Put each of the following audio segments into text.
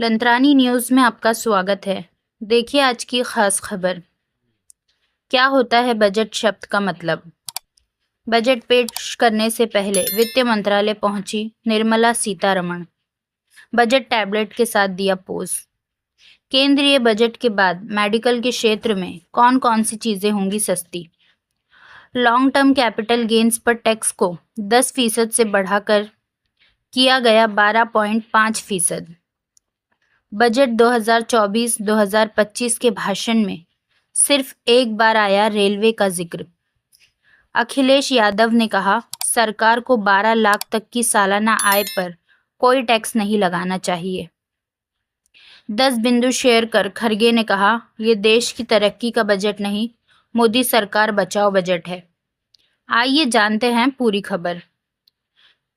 लंत्रानी news में आपका स्वागत है। देखिए आज की खास खबर। क्या होता है बजट शब्द का मतलब? बजट पेश करने से पहले वित्त मंत्रालय पहुंची निर्मला सीतारमण। बजट टैबलेट के साथ दिया पोज। केंद्रीय बजट के बाद मेडिकल के क्षेत्र में कौन कौन सी चीजें होंगी सस्ती? लॉन्ग टर्म कैपिटल गेन्स पर टैक्स को 10% से बढ़ाकर किया गया 12.5%। बजट 2024-2025 के भाषण में सिर्फ एक बार आया रेलवे का जिक्र। अखिलेश यादव ने कहा सरकार को 12 लाख तक की सालाना आय पर कोई टैक्स नहीं लगाना चाहिए। 10 बिंदु शेयर कर खरगे ने कहा ये देश की तरक्की का बजट नहीं, मोदी सरकार बचाओ बजट है। आइए जानते हैं पूरी खबर।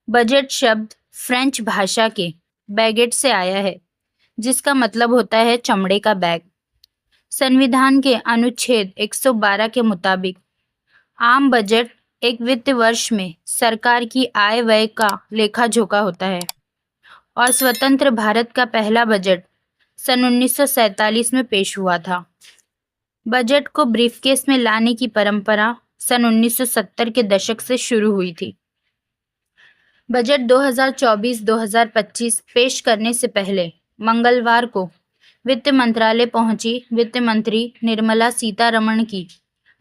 बजट शब्द फ्रेंच भाषा के बैगेट से आया है, जिसका मतलब होता है चमड़े का बैग। संविधान के अनुच्छेद 112 के मुताबिक आम बजट एक वित्त वर्ष में सरकार की आय व्यय का लेखा जोखा होता है और स्वतंत्र भारत का पहला बजट सन 1947 में पेश हुआ था। बजट को ब्रीफकेस में लाने की परंपरा सन 1970 के दशक से शुरू हुई थी। बजट 2024-2025 पेश करने से पहले मंगलवार को वित्त मंत्रालय पहुंची वित्त मंत्री निर्मला सीतारमण की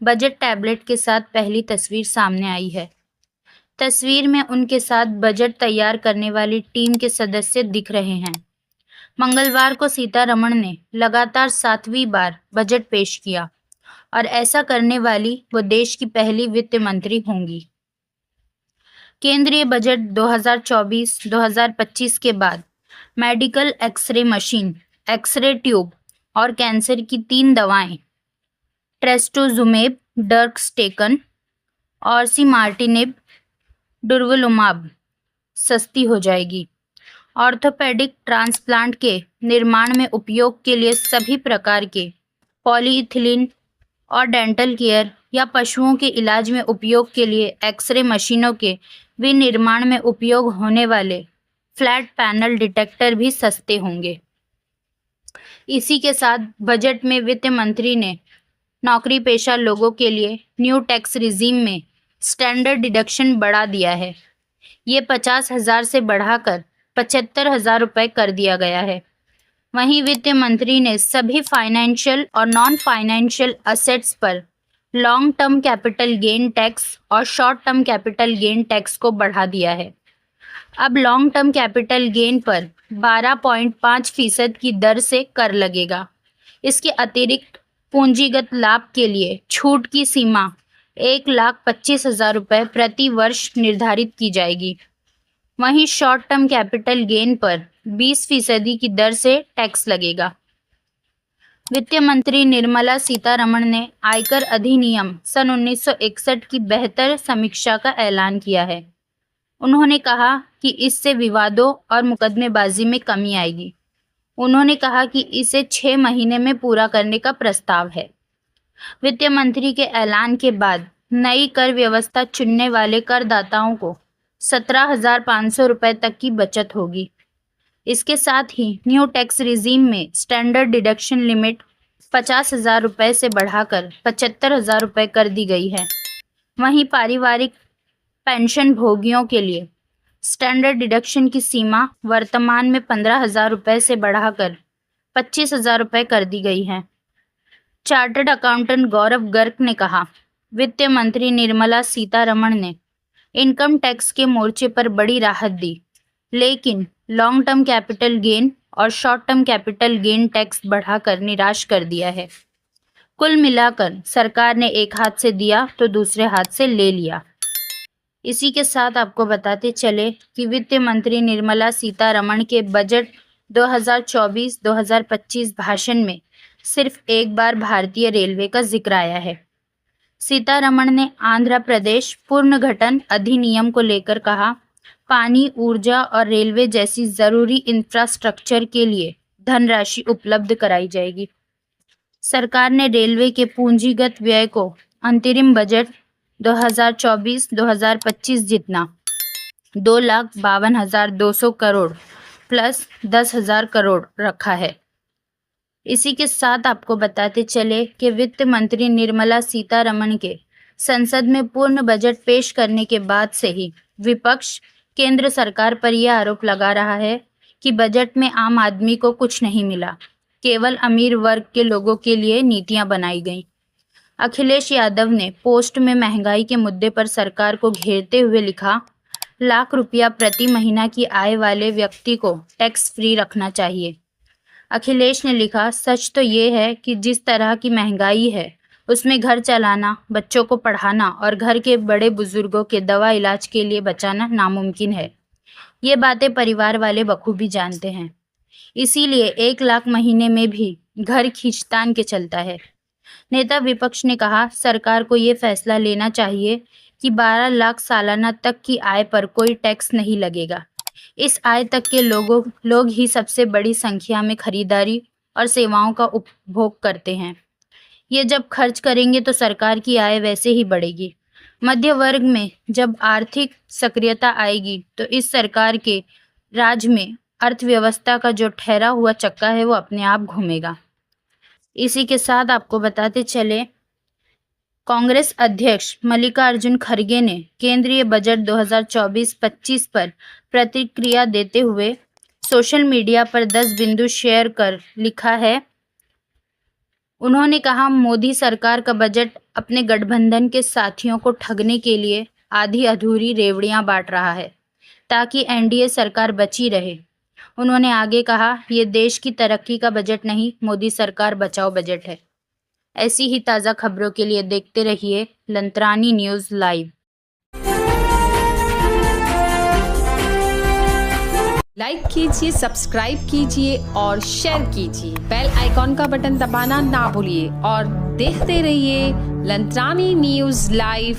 बजट टैबलेट के साथ पहली तस्वीर सामने आई है। तस्वीर में उनके साथ बजट तैयार करने वाली टीम के सदस्य दिख रहे हैं। मंगलवार को सीतारमण ने लगातार 7वीं बार बजट पेश किया और ऐसा करने वाली वो देश की पहली वित्त मंत्री होंगी। केंद्रीय बजट 2024-2025 के बाद medical X-ray machine, X-ray tube और कैंसर की 3 दवाएं ट्रेस्टोजुमेब, डर्कस्टेकन और सीमार्टिनिब, डुर्वलुमाब सस्ती हो जाएगी। ऑर्थोपेडिक ट्रांसप्लांट के निर्माण में उपयोग के लिए सभी प्रकार के पॉलीइथिलीन और डेंटल केयर या पशुओं के इलाज में उपयोग के लिए एक्सरे मशीनों के विनिर्माण में उपयोग होने वाले फ्लैट पैनल डिटेक्टर भी सस्ते होंगे। इसी के साथ बजट में वित्त मंत्री ने नौकरी पेशा लोगों के लिए न्यू टैक्स रिजीम में स्टैंडर्ड डिडक्शन बढ़ा दिया है। ये 50,000 से बढ़ाकर 75,000 रुपये कर दिया गया है। वहीं वित्त मंत्री ने सभी फाइनेंशियल और नॉन फाइनेंशियल असेट्स पर long term capital gain tax और short term capital gain tax को बढ़ा दिया है। अब लॉन्ग टर्म कैपिटल गेन पर 12.5% की दर से कर लगेगा। इसके अतिरिक्त पूंजीगत लाभ के लिए छूट की सीमा 1,25,000 रुपये प्रति वर्ष निर्धारित की जाएगी। वहीं शॉर्ट टर्म कैपिटल गेन पर 20% की दर से टैक्स लगेगा। वित्त मंत्री निर्मला सीतारमण ने आयकर अधिनियम सन 1961 की बेहतर समीक्षा का ऐलान किया है। उन्होंने कहा कि इससे विवादों और मुकदमेबाजी में कमी आएगी। उन्होंने कहा कि इसे 6 महीने में पूरा करने का प्रस्ताव है। वित्त मंत्री के ऐलान के बाद नई कर व्यवस्था चुनने वाले करदाताओं को 17,500 रुपये तक की बचत होगी। इसके साथ ही न्यू टैक्स रिजीम में स्टैंडर्ड डिडक्शन लिमिट 50,000 रुपये से बढ़ाकर 75,000 रुपये कर दी गई है। वहीं पारिवारिक पेंशन भोगियों के लिए स्टैंडर्ड डिडक्शन की सीमा वर्तमान में 15,000 रुपये से बढ़ाकर 25,000 रुपये कर दी गई है। चार्टर्ड अकाउंटेंट गौरव गर्ग ने कहा, वित्त मंत्री निर्मला सीतारमण ने इनकम टैक्स के मोर्चे पर बड़ी राहत दी, लेकिन लॉन्ग टर्म कैपिटल गेन और short term capital gain tax बढ़ाकर निराश कर दिया है। कुल मिलाकर सरकार ने एक हाथ से दिया तो दूसरे हाथ से ले लिया। इसी के साथ आपको बताते चले कि वित्त मंत्री निर्मला सीतारमण के बजट 2024-2025 भाषण में सिर्फ एक बार भारतीय रेलवे का जिक्र आया है। सीतारमण ने आंध्र प्रदेश पुनर्गठन अधिनियम को लेकर कहा, पानी, ऊर्जा और रेलवे जैसी जरूरी इंफ्रास्ट्रक्चर के लिए धनराशि उपलब्ध कराई जाएगी। सरकार ने रेलवे के पूंजीगत व्यय को अंतरिम बजट 2024-2025 जितना 2,52,200 करोड़ प्लस 10,000 करोड़ रखा है। इसी के साथ आपको बताते चले कि वित्त मंत्री निर्मला सीतारमण के संसद में पूर्ण बजट पेश करने के बाद से ही विपक्ष केंद्र सरकार पर यह आरोप लगा रहा है कि बजट में आम आदमी को कुछ नहीं मिला, केवल अमीर वर्ग के लोगों के लिए नीतियां बनाई गईं। अखिलेश यादव ने पोस्ट में महंगाई के मुद्दे पर सरकार को घेरते हुए लिखा, लाख रुपया प्रति महीना की आय वाले व्यक्ति को टैक्स फ्री रखना चाहिए। अखिलेश ने लिखा, सच तो ये है कि जिस तरह की महंगाई है उसमें घर चलाना, बच्चों को पढ़ाना और घर के बड़े बुजुर्गों के दवा इलाज के लिए बचाना नामुमकिन है। ये बातें परिवार वाले बखूबी जानते हैं। इसीलिए 1 लाख महीने में भी घर खींचतान के चलता है। नेता विपक्ष ने कहा, सरकार को ये फैसला लेना चाहिए कि 12 लाख सालाना तक की आय पर कोई टैक्स नहीं लगेगा। इस आय तक के लोग ही सबसे बड़ी संख्या में खरीदारी और सेवाओं का उपभोग करते हैं। ये जब खर्च करेंगे तो सरकार की आय वैसे ही बढ़ेगी। मध्य वर्ग में जब आर्थिक सक्रियता आएगी तो इस सरकार के राज में अर्थव्यवस्था का जो ठहरा हुआ चक्का है वो अपने आप घूमेगा। इसी के साथ आपको बताते चले, कांग्रेस अध्यक्ष मल्लिकार्जुन खड़गे ने केंद्रीय बजट 2024-25 पर प्रतिक्रिया देते हुए सोशल मीडिया पर 10 बिंदु शेयर कर लिखा है। उन्होंने कहा, मोदी सरकार का बजट अपने गठबंधन के साथियों को ठगने के लिए आधी अधूरी रेवड़ियां बांट रहा है ताकि एनडीए सरकार बची रहे। उन्होंने आगे कहा, ये देश की तरक्की का बजट नहीं, मोदी सरकार बचाओ बजट है। ऐसी ही ताज़ा खबरों के लिए देखते रहिए लंत्रानी न्यूज़ लाइव। लाइक कीजिए, सब्सक्राइब कीजिए और शेयर कीजिए। बेल आइकॉन का बटन दबाना ना भूलिए और देखते रहिए लंत्रानी न्यूज़ लाइव